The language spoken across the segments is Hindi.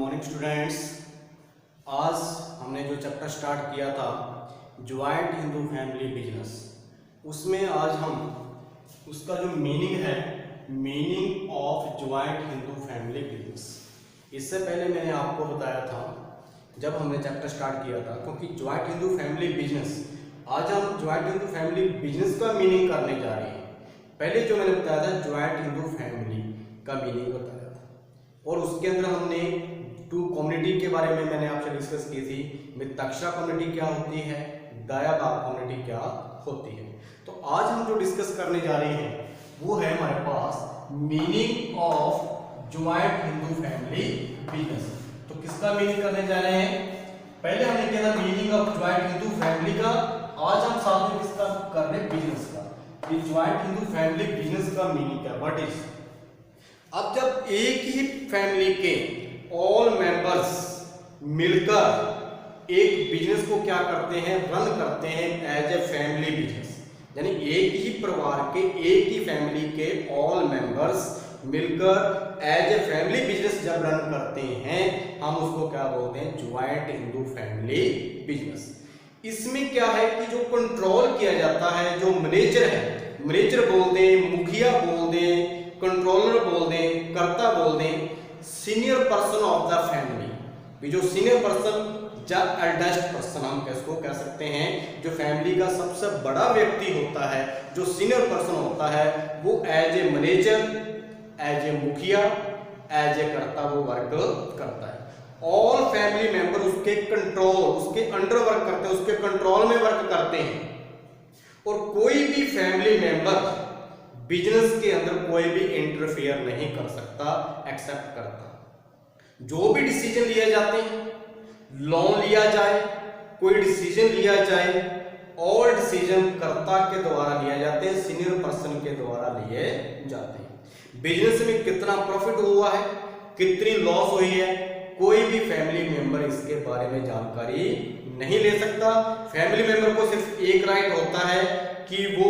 Morning students. आज हमने जो चैप्टर स्टार्ट किया था ज्वाइंट हिंदू फैमिली बिजनेस, उसमें आज हम उसका जो मीनिंग है, meaning of joint Hindu family business. इससे पहले मैंने आपको बताया था जब हमने चैप्टर स्टार्ट किया था, क्योंकि ज्वाइंट हिंदू फैमिली बिजनेस, आज हम ज्वाइंट हिंदू फैमिली बिजनेस का मीनिंग करने जा रहे हैं। पहले जो मैंने बताया था ज्वाइंट हिंदू फैमिली का मीनिंग बताया था, और उसके अंदर हमने टू कम्युनिटी के बारे में मैंने आपसे डिस्कस की थी। मिताक्षरा कम्युनिटी क्या होती है, दयाभाव कम्युनिटी क्या होती है। तो आज हम जो डिस्कस करने जा रहे हैं वो है हमारे पास meaning of joint Hindu family business. तो किसका मीनिंग करने जा रहे हैं? पहले हमने किया था meaning of joint Hindu family का, आज हम साथ में किसका कर रहे हैं? बिजनेस का। ये ज्वाइंट हिंदू फैमिली बिजनेस का मीनिंग क्या, व्हाट इज। अब जब एक ही फैमिली के ऑल मेंबर्स मिलकर एक बिजनेस को क्या करते हैं, रन करते हैं एज ए फैमिली बिजनेस, यानी एक ही परिवार के, एक ही फैमिली के ऑल मेंबर्स मिलकर एज ए फैमिली बिजनेस जब रन करते हैं, हम उसको क्या बोलते हैं? Joint Hindu family business. इसमें क्या है कि जो कंट्रोल किया जाता है, जो मैनेजर है, मैनेजर बोल दें, मुखिया बोल दें, कंट्रोलर बोल दें, कर्ता बोल दें, senior person of the family, जो सीनियर पर्सन या एल्डेस्ट पर्सन हम किसको कह सकते हैं, जो फैमिली का सबसे बड़ा व्यक्ति होता है, जो सीनियर पर्सन होता है, वो as a manager, as a मुखिया, एज ए कर्ता वो वर्क करता है। ऑल फैमिली मेंबर उसके कंट्रोल, उसके अंडर वर्क करते हैं, उसके कंट्रोल में वर्क करते हैं, और कोई भी फैमिली मेंबर बिजनेस के अंदर कोई भी इंटरफेयर नहीं कर सकता एक्सेप्ट करता। जो भी डिसीजन लिए जाते हैं, लोन लिया जाए, कोई डिसीजन लिया जाए, ऑल डिसीजन कर्ता के द्वारा लिया जाते हैं, सीनियर पर्सन के द्वारा लिए जाते हैं। बिजनेस में कितना प्रॉफिट हुआ है, कितनी लॉस हुई है, कोई भी फैमिली मेंबर इसके बारे में जानकारी नहीं ले सकता। फैमिली मेंबर को सिर्फ एक राइट होता है कि वो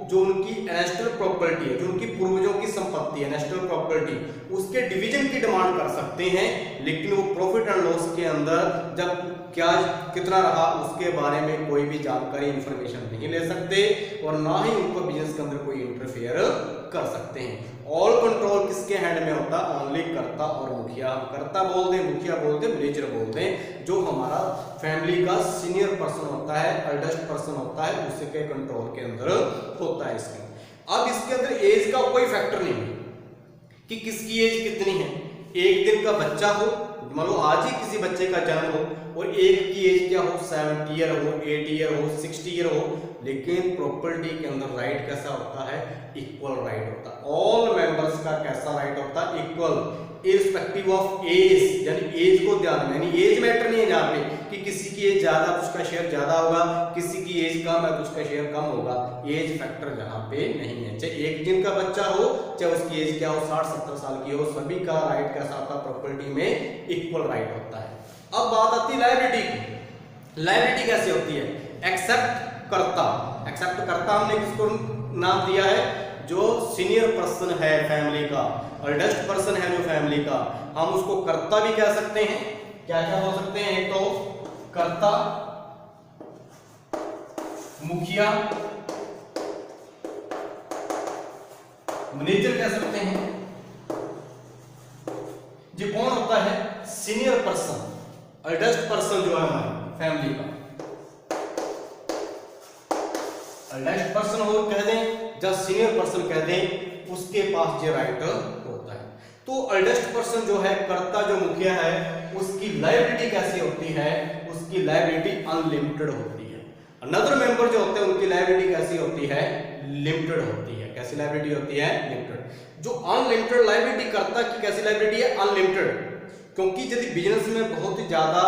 जो उनकी नेशनल प्रॉपर्टी है, जो उनकी पूर्वजों की संपत्ति है, नेशनल प्रॉपर्टी, उसके डिवीजन की डिमांड कर सकते हैं, लेकिन वो प्रॉफिट एंड लॉस के अंदर जब क्या कितना रहा उसके बारे में कोई भी जानकारी, इंफॉर्मेशन नहीं ले सकते, और ना ही उनको बिजनेस के अंदर कोई इंटरफेयर कर सकते हैं। ऑल कंट्रोल किसके हैंड में होता है? ओनली कर्ता और मुखिया। कर्ता बोल दें, मुखिया बोल दें, मैनेजर बोल दें, जो हमारा फैमिली का सीनियर पर्सन होता है, एल्डेस्ट पर्सन होता है, उसके कंट्रोल के अंदर होता है इसके। अब इसके अंदर एज का कोई फैक्टर नहीं है कि किसकी एज कितनी है। एक दिन का बच्चा हो, मान लो आज ही किसी बच्चे का जन्म हो, और एक की एज क्या हो, 70 ईयर हो, 80 ईयर हो, 60 ईयर हो, लेकिन प्रॉपर्टी के अंदर राइट कैसा होता है? इक्वल राइट होता है। ऑल मेंबर्स का कैसा राइट होता है? इक्वल, इररिस्पेक्टिव ऑफ एज, यानी एज को ध्यान में, यानी एज मैटर नहीं है जहाँ पे कि किसी की एज ज्यादा तो उसका शेयर ज्यादा होगा, किसी की एज कम है तो उसका शेयर कम होगा। एज फैक्टर जहाँ पे नहीं है। चाहे एक दिन का बच्चा हो, चाहे उसकी एज क्या हो, 60-70 साल की हो, सभी का राइट कैसा होता है? प्रॉपर्टी में इक्वल राइट होता है। अब बात आती है लायबिलिटी की। लायबिलिटी कैसे होती है? एक्सेप्ट कर्ता। एक्सेप्ट कर्ता हमने किसको नाम दिया है? जो सीनियर पर्सन है फैमिली का, एल्डेस्ट पर्सन है जो फैमिली का, हम उसको कर्ता भी कह सकते हैं। क्या क्या हो सकते हैं? एक तो कर्ता, मुखिया, मैनेजर कह सकते हैं। ये कौन होता है? सीनियर पर्सन, एल्डेस्ट पर्सन जो है हमारी फैमिली का। एल्डेस्ट पर्सन हो कह दें, जब सीनियर पर्सन कह दें, उसके पास ये राइट होता है। तो एल्डेस्ट पर्सन जो है, कर्ता जो मुखिया है, उसकी लायबिलिटी कैसी होती है? उसकी लायबिलिटी अनलिमिटेड होती है। अनदर मेंबर जो होते हैं उनकी लायबिलिटी कैसी होती है? लिमिटेड होती है। कैसी लायबिलिटी होती है? लिमिटेड। जो अनलिमिटेड लायबिलिटी, कर्ता की कैसी लायबिलिटी है? अनलिमिटेड। क्योंकि यदि बिजनेस में बहुत ही ज्यादा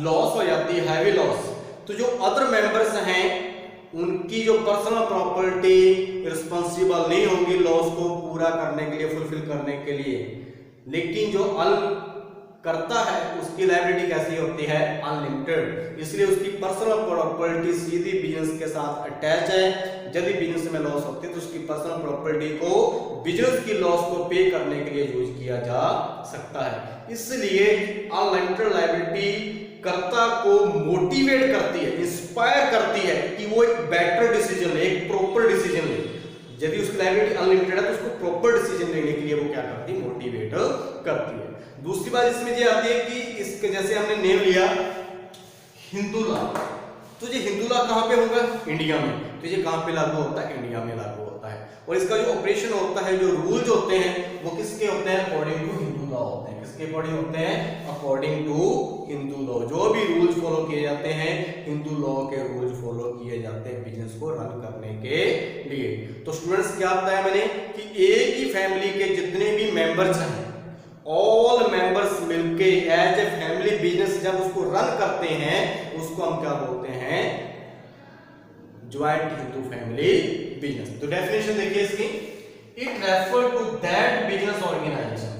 लॉस हो जाती है, हैवी लॉस, तो जो अदर मेंबर्स हैं उनकी जो पर्सनल प्रॉपर्टी रिस्पॉन्सिबल नहीं होगी लॉस को पूरा करने के लिए, फुलफिल करने के लिए। लेकिन जो करता है उसकी लायबिलिटी कैसी होती है, अनलिमिटेड। इसलिए उसकी पर्सनल प्रॉपर्टी सीधी बिजनेस के साथ अटैच है। यदि बिजनेस में लॉस होती है तो उसकी पर्सनल प्रॉपर्टी को बिजनेस की लॉस को पे करने के लिए यूज किया जा सकता है। इसलिए अनलिमिटेड लायबिलिटी कर्ता को मोटिवेट करती है, इंस्पायर करती है कि वो एक बेटर डिसीजन ले, एक प्रॉपर डिसीजन ले। यदि उसकी लायबिलिटी अनलिमिटेड है तो उसको प्रॉपर डिसीजन लेने के लिए वो क्या करती है, मोटिवेट करती है। दूसरी बात इसमें ये आती है कि इसके जैसे हमने नेम लिया हिंदू लॉ, तो ये हिंदू लॉ कहां पे होगा, इंडिया में। तो ये कहां पे लागू होता है, इंडिया में लागू होता है। और इसका जो ऑपरेशन होता है, जो रूल्स होते हैं वो किसके होते हैं, अकॉर्डिंग टू हिंदू लॉ होते हैं। किसके अकॉर्डिंग होते हैं, अकॉर्डिंग टू हिंदू लॉ। जो भी रूल्स फॉलो किए जाते हैं हिंदू लॉ के रूल्स फॉलो किए जाते हैं बिजनेस को रन करने के लिए। तो स्टूडेंट्स क्या बताया मैंने कि एक ही फैमिली के जितने भी मेंबर्स हैं, ऑल मेंबर्स मिलके एज ए फैमिली बिजनेस जब उसको रन करते हैं उसको हम क्या बोलते हैं, ज्वाइंट हिंदू फैमिली बिजनेस। तो डेफिनेशन देखिए इसकी, it refer to that business organization,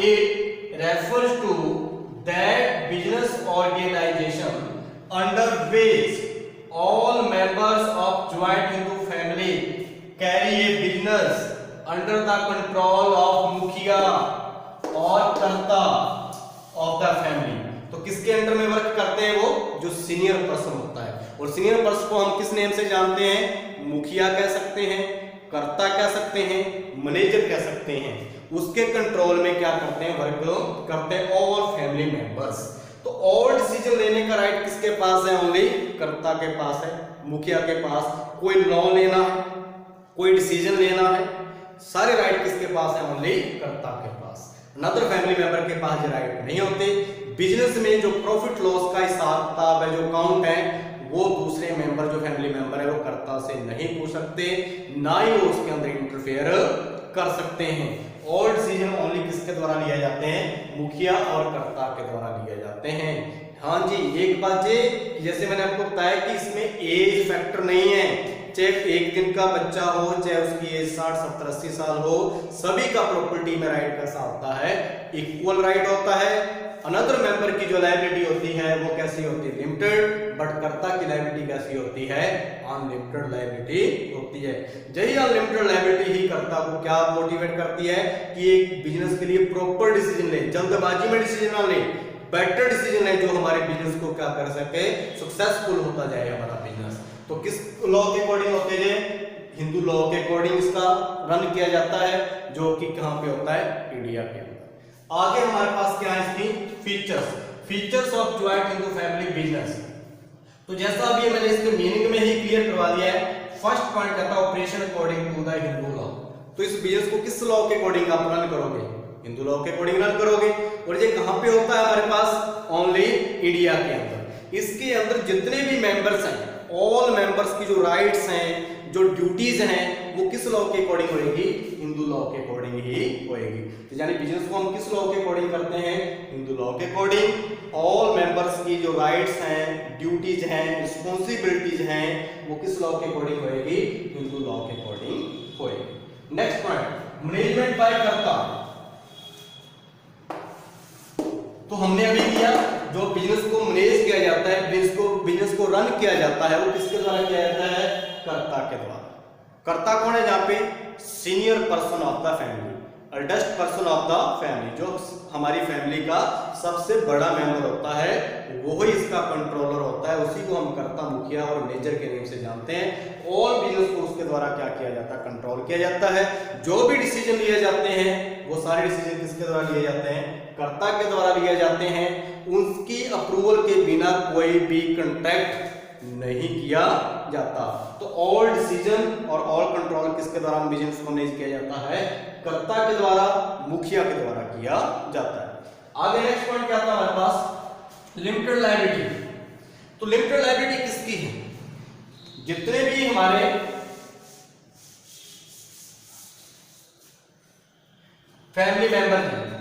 it refers to that business organization under which all members of joint Hindu family carry a business under the control of मुखिया और कर्ता ऑफ द फैमिली। तो किसके अंडर में वर्क करते हैं, वो जो सीनियर पर्सन होता है। और सीनियर पर्सन को हम किस नेम से जानते हैं, मुखिया कह सकते हैं, कर्ता कह सकते हैं, मैनेजर कह सकते हैं। उसके कंट्रोल में क्या करते हैं, वर्क करते हैं ऑल फैमिली मेंबर्स। तो ऑल डिसीजन लेने का राइट किसके पास है, ओनली कर्ता के पास है, मुखिया के पास। कोई लॉ लेना है, कोई डिसीजन लेना है, सारे राइट किसके पास है, ओनली कर्ता के पास। अनदर फैमिली मेंबर के पास ये राइट नहीं होते। बिजनेस में जो प्रॉफिट लॉस का हिसाब किताब है, जो अकाउंट है, वो दूसरे मेंबर जो फैमिली मेंबर है वो कर्ता से नहीं पूछ सकते, ना ही वो उसके अंदर इंटरफेयर कर सकते हैं। ऑल डिसीजन ओनली किसके द्वारा लिया जाते हैं, मुखिया और कर्ता के द्वारा लिए जाते हैं। हाँ जी, एक बात ये, जैसे मैंने आपको बताया कि इसमें एज फैक्टर नहीं है, चाहे एक दिन का बच्चा हो, चाहे उसकी एज 60, 70, 80 साल हो, सभी का प्रॉपर्टी में राइट कैसा होता है, इक्वल राइट होता है। अनदर मेंबर की जो लायबिलिटी होती है वो कैसी होती है, लिमिटेड, बट कर्ता की लायबिलिटी कैसी होती है, अनलिमिटेड लायबिलिटी होती है। यही अनलिमिटेड लायबिलिटी ही कर्ता को क्या मोटिवेट करती है कि एक बिजनेस के लिए प्रॉपर डिसीजन ले, जल्दबाजी में डिसीजन ना ले, बेटर डिसीजन है जो हमारे बिजनेस को क्या कर सके, सक्सेसफुल होता जाए हमारा बिजनेस। तो किस लॉ के अकॉर्डिंग होते हैं, हिंदू लॉ के अकॉर्डिंग इसका रन किया जाता है, जो कि कहां पे होता है, इंडिया के अंदर। आगे हमारे पास क्या है इसकी features of joint Hindu family business. तो जैसा अभी मैंने इसके मीनिंग में ही क्लियर करवा दिया है। फर्स्ट पॉइंट कहता है operation according to the Hindu law. तो इस बिजनेस को किस लॉ के अकॉर्डिंग आप रन करोगे, हिंदू लॉ के अकॉर्डिंग रन करोगे। और ये कहां पे होता है हमारे पास, ओनली इंडिया के अंदर। इसके अंदर जितने भी मेंबर्स हैं, ऑल मेंबर्स की जो राइट्स हैं, जो ड्यूटीज हैं, वो किस लॉ के अकॉर्डिंग होएगी, हिंदू लॉ के अकॉर्डिंग ही होएगी। तो यानी बिजनेस को हम किस लॉ के अकॉर्डिंग करते हैं, हिंदू लॉ के अकॉर्डिंग। ऑल मेंबर्स की जो राइट्स हैं, ड्यूटीज हैं, रिस्पॉन्सिबिलिटीज हैं, वो किस लॉ के अकॉर्डिंग होएगी, हिंदू लॉ के अकॉर्डिंग होएगी। नेक्स्ट पॉइंट, मैनेजमेंट बाय कर्ता। तो हमने अभी किया, जो बिजनेस को मैनेज किया जाता है, बिजनेस को रन किया जाता है, वो किसके द्वारा किया जाता है, कर्ता के द्वारा। कर्ता कौन है, जहां पे senior person of the family, eldest person of the family, जो हमारी फैमिली का सबसे बड़ा मेंबर होता है, वो ही इसका कंट्रोलर होता है। उसी को हम कर्ता, मुखिया और मैनेजर के नाम से जानते हैं। ऑल बिजनेस को उसके द्वारा क्या किया जाता है, कंट्रोल किया जाता है। जो भी डिसीजन लिए जाते हैं वो सारे डिसीजन किसके द्वारा लिए जाते हैं, कर्ता के द्वारा लिए जाते हैं। उनकी अप्रूवल के बिना कोई भी कॉन्ट्रैक्ट नहीं किया जाता। तो ऑल डिसीजन और ऑल कंट्रोल किसके द्वारा बिजनेस को मैनेज किया जाता है, कर्ता के द्वारा, मुखिया के द्वारा किया जाता है। आगे नेक्स्ट पॉइंट क्या था हमारे पास, लिमिटेड लायबिलिटी। तो लिमिटेड लायबिलिटी किसकी है, जितने भी हमारे फैमिली मेंबर हैं,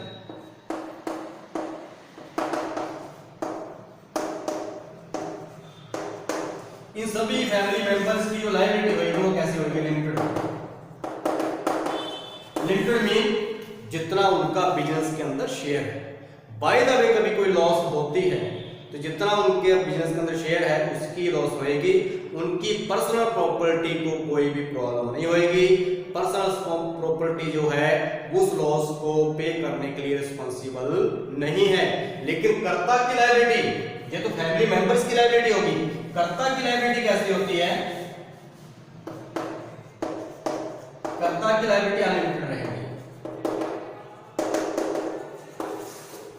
इन सभी फैमिली मेंबर्स की जो लायबिलिटी होगी वो कैसी होगी, लिमिटेड होगी। लिमिटेड मीन जितना उनका बिजनेस के अंदर शेयर है, बाय द वे कभी कोई लॉस होती है तो जितना उनके बिजनेस के अंदर शेयर है उसकी लॉस होएगी, उनकी पर्सनल प्रॉपर्टी को कोई भी प्रॉब्लम नहीं होएगी। पर्सनल प्रॉपर्टी जो है उस लॉस को पे करने के लिए रिस्पॉन्सिबल नहीं है। लेकिन कर्ता की लायबिलिटी, ये तो फैमिली मेंबर्स की लायबिलिटी होगी। कर्ता की लायबिलिटी कैसी होती है? कर्ता की लायबिलिटी अनलिमिटेड रहेगी।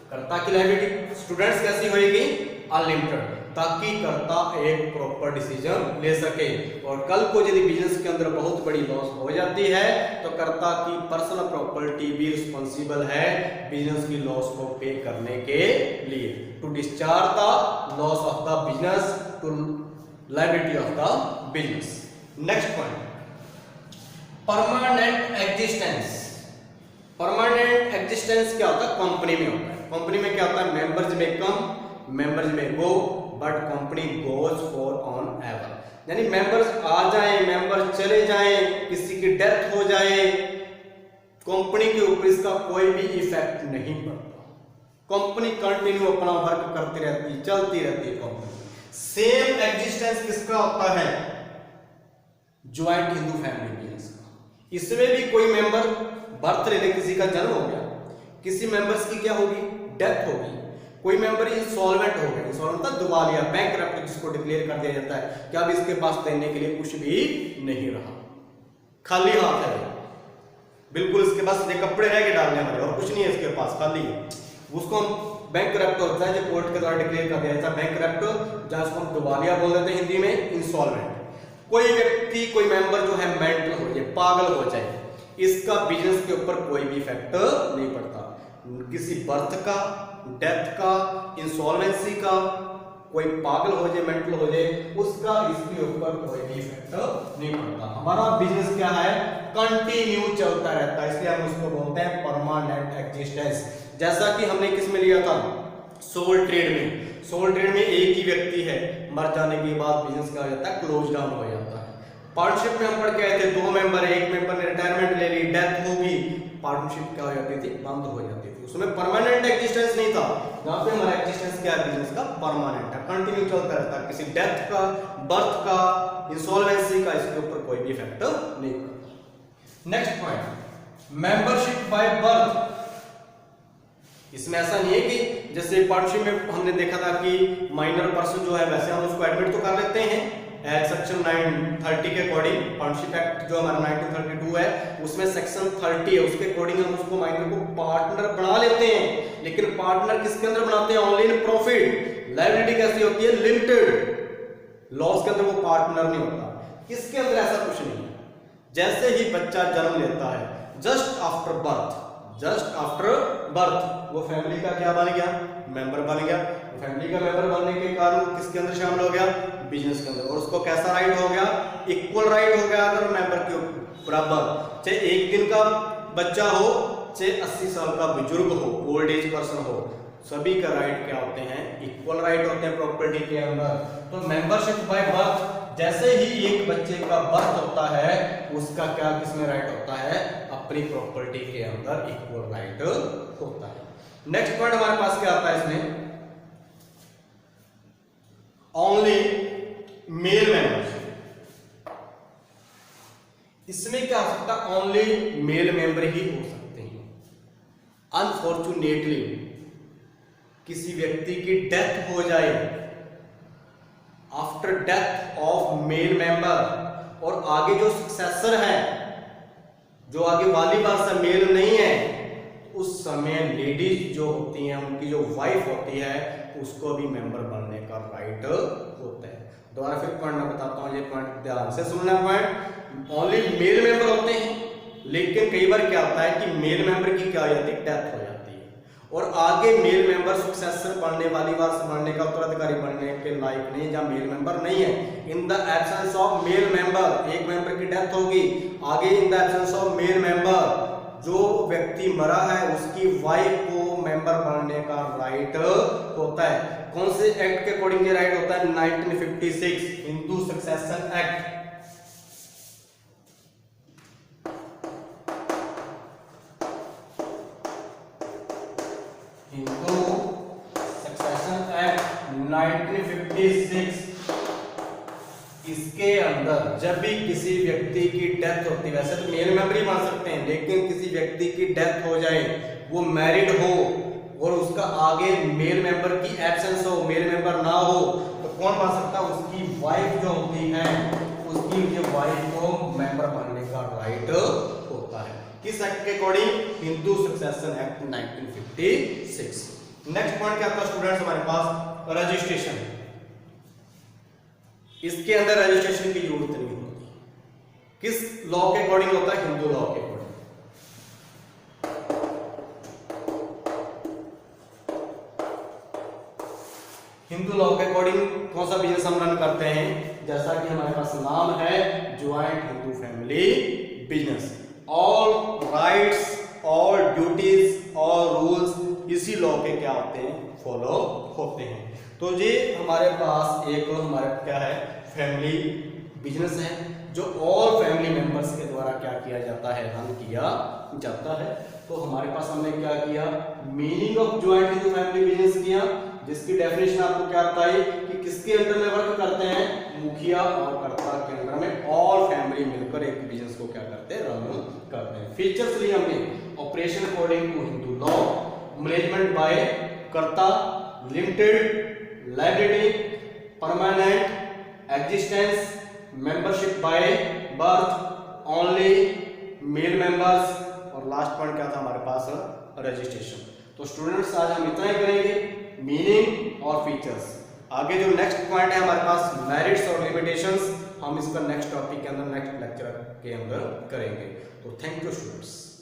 कर्ता की लायबिलिटी स्टूडेंट्स कैसी होगी? अनलिमिटेड, ताकि कर्ता एक प्रॉपर डिसीजन ले सके। और कल को यदि बिजनेस के अंदर बहुत बड़ी लॉस हो जाती है तो कर्ता की पर्सनल प्रॉपर्टी भी रिस्पॉन्सिबल है बिजनेस की लॉस को पे करने के लिए, to discharge the loss of the business to liability of the business. Next point, permanent existence. Permanent existence क्या होता है? कंपनी में होता है। कंपनी में क्या होता है? मेंबर्स में come, members may go, but company goes for on ever. यानी मेंबर्स आ जाएं, मेंबर्स चले जाएं, किसी की डेथ हो जाए, कंपनी के ऊपर इसका कोई भी इफेक्ट नहीं पड़ता। कंपनी कंटिन्यू अपना वर्क करती रहती, चलती रहती है कंपनी। सेम एग्जिस्टेंस किसका होता है? ज्वाइंट हिंदू फैमिली बिजनेस का। इसमें भी कोई मेंबर बर्थ ले, किसी का जन्म हो गया, किसी मेंबर्स की क्या होगी? डेथ होगी, कोई मेंबर इंसॉल्वेंट हो गया, इंसॉल्वेंट मतलब दिवालिया, बैंकरप्ट जिसको डिक्लेयर कर दिया जाता है कि अब इसके पास देने के लिए कुछ भी नहीं रहा, खाली हाथ है, बिल्कुल इसके पास ये कपड़े रह के डालने वाले और कुछ नहीं है इसके पास, खाली है, उसको हम बैंकरप्ट होता है जो कोर्ट के द्वारा डिक्लेयर कर दिया जाता है बैंकरप्ट, जहां उसको हम दिवालिया बोल देते हैं हिंदी में, इंसॉल्वेंट। कोई व्यक्ति, कोई मेंबर जो है मेंटल हो जाए, पागल हो जाए, इसका बिजनेस के ऊपर कोई भी इफेक्ट नहीं पड़ता। किसी बर्थ का, डेथ का, इंसॉल्वेंसी का, कोई पागल हो जाए, मेंटल हो जाए, उसका इसके ऊपर कोई भी इफेक्ट नहीं पड़ता। हमारा बिजनेस क्या है? कंटिन्यू चलता रहता है, इसलिए हम उसको बोलते हैं परमानेंट एग्जिस्टेंस। जैसा कि हमने किस में लिया था? सोल ट्रेड में। सोल ट्रेड में एक ही व्यक्ति है, मर जाने के बाद बिजनेस क्या हो जाता है? क्लोज डाउन हो जाता है। पार्टनरशिप में हम पढ़ के आए थे, दो मेंबर है, एक मेंबर ने रिटायरमेंट ले ली, डेथ होगी, पार्टनरशिप क्या हो जाती थी? बंद हो जाती थी। उसमें परमानेंट एग्जिस्टेंस नहीं था। यहाँ पे हमारा एग्जिस्टेंस क्या है? बिजनेस का परमानेंट है, कंटिन्यू चलता रहता है, किसी डेथ का, बर्थ का, इंसॉल्वेंसी का इसके ऊपर कोई भी इफेक्ट नहीं पड़ता। Next point, membership by birth. इसमें ऐसा नहीं है कि जैसे पार्टनरशिप में हमने देखा था कि माइनर पर्सन जो है वैसे हम उसको एडमिट तो कर लेते हैं सेक्शन 930 के अकॉर्डिंग। पार्टनरशिप एक्ट जो हमारा 1932 है उसमें सेक्शन 30 है, उसके अकॉर्डिंग हम उसको माइनर को पार्टनर बना लेते हैं। लेकिन पार्टनर किसके अंदर बनाते हैं? Only in profit. लायबिलिटी कैसी होती है? लिमिटेड। लॉस के अंदर वो पार्टनर नहीं होता। इसके अंदर ऐसा कुछ नहीं है। जैसे ही बच्चा जन्म लेता है, just after birth, just after birth वो फैमिली का क्या बन गया? मेंबर बन गया। फैमिली का मेंबर बनने के कारण किसके अंदर शामिल हो गया? बिजनेस के अंदर। और उसको कैसा राइट हो गया? इक्वल राइट हो गया अदर मेंबर के बराबर। चाहे एक दिन का बच्चा हो, चाहे 80 साल का बुजुर्ग हो, ओल्ड एज पर्सन हो, सभी का राइट क्या होते हैं? इक्वल राइट होते हैं प्रॉपर्टी के अंदर। तो मेंबरशिप बाय बर्थ, जैसे ही एक बच्चे का बर्थ होता है उसका क्या किसमें राइट होता है? अपनी प्रॉपर्टी के अंदर इक्वल राइट होता है। नेक्स्ट पॉइंट हमारे पास क्या आता है इसमें? Only male members. इसमें क्या हो सकता है? ओनली मेल मेंबर ही हो सकते हैं। अनफॉर्चुनेटली किसी व्यक्ति की डेथ हो जाए, after death of male member, और आगे जो सक्सेसर है, जो आगे वाली वारसा मेल नहीं है, उस समय लेडीज जो होती हैं, उनकी जो वाइफ होती है, उसको भी मेंबर बनने का राइट होता है। दोबारा फिर पॉइंट मैं बताता हूं, ये पॉइंट ध्यान से सुनना। पॉइंट ओनली मेल मेंबर होते हैं, लेकिन कई बार क्या होता है कि मेल मेंबर की क्या हो जाती है? डेथ हो जाती है, और आगे मेल मेंबर सक्सेसर बनने, वाली वारस बनने का, उत्तराधिकारी बनने के लायक नहीं, जहां मेल मेंबर नहीं है। In the absence of male member, एक मेंबर की डेथ होगी, आगे in the absence of male member, जो व्यक्ति मरा है उसकी वाइफ को मेंबर बनने का राइट होता है। कौन से एक्ट के अकॉर्डिंग ये राइट होता है? 1956 हिंदू सक्सेशन एक्ट। हिंदू 1956 इसके अंदर जब भी किसी व्यक्ति की डेथ होती है, वैसे तो मेल मेंबर ही मान सकते हैं, लेकिन किसी व्यक्ति की डेथ हो जाए, वो मैरिड हो और उसका आगे मेल मेंबर की एब्सेंस हो, मेल मेंबर ना हो, तो कौन मान सकता है? उसकी वाइफ जो होती है, उसकी वाइफ को मेंबर बनने का राइट होता है। किस एक्ट के according? Hindu succession act 1956। Next point क्या था स्टूडेंट्स हमारे पास? रजिस्ट्रेशन। इसके अंदर रजिस्ट्रेशन की जरूरत नहीं होती। किस लॉ के अकॉर्डिंग होता है? हिंदू लॉ के अकॉर्डिंग। हिंदू लॉ के अकॉर्डिंग कौन सा बिजनेस हम रन करते हैं? जैसा कि हमारे पास नाम है, joint Hindu family business. All rights, all duties, all rules इसी लॉ के क्या होते हैं? फॉलो होते हैं। तो ये हमारे पास एक हमारे क्या है? फैमिली बिजनेस है, जो ऑल फैमिली मेंबर्स के द्वारा क्या किया जाता है? रन किया जाता है। तो हमारे पास हमने क्या किया? Meaning of joint Hindu family business किया, जिसकी डेफिनेशन आपको क्या बताई कि किसके अंडर में वर्क करते हैं? मुखिया और कर्ता के अंडर में ऑल फैमिली मिलकर एक बिजनेस को क्या करते हैं? रन करते हैं। फीचर्स लिए हमने operation according to Hindu law, management by karta, limited liability, permanent existence, membership by birth, only male members, और लास्ट पॉइंट क्या था हमारे पास? रजिस्ट्रेशन। तो स्टूडेंट्स आज हम इतना ही करेंगे, मीनिंग और फीचर्स। आगे जो नेक्स्ट पॉइंट है हमारे पास मेरिट्स और लिमिटेशंस, हम इसका नेक्स्ट टॉपिक के अंदर नेक्स्ट लेक्चर के अंदर करेंगे। तो थैंक यू स्टूडेंट्स।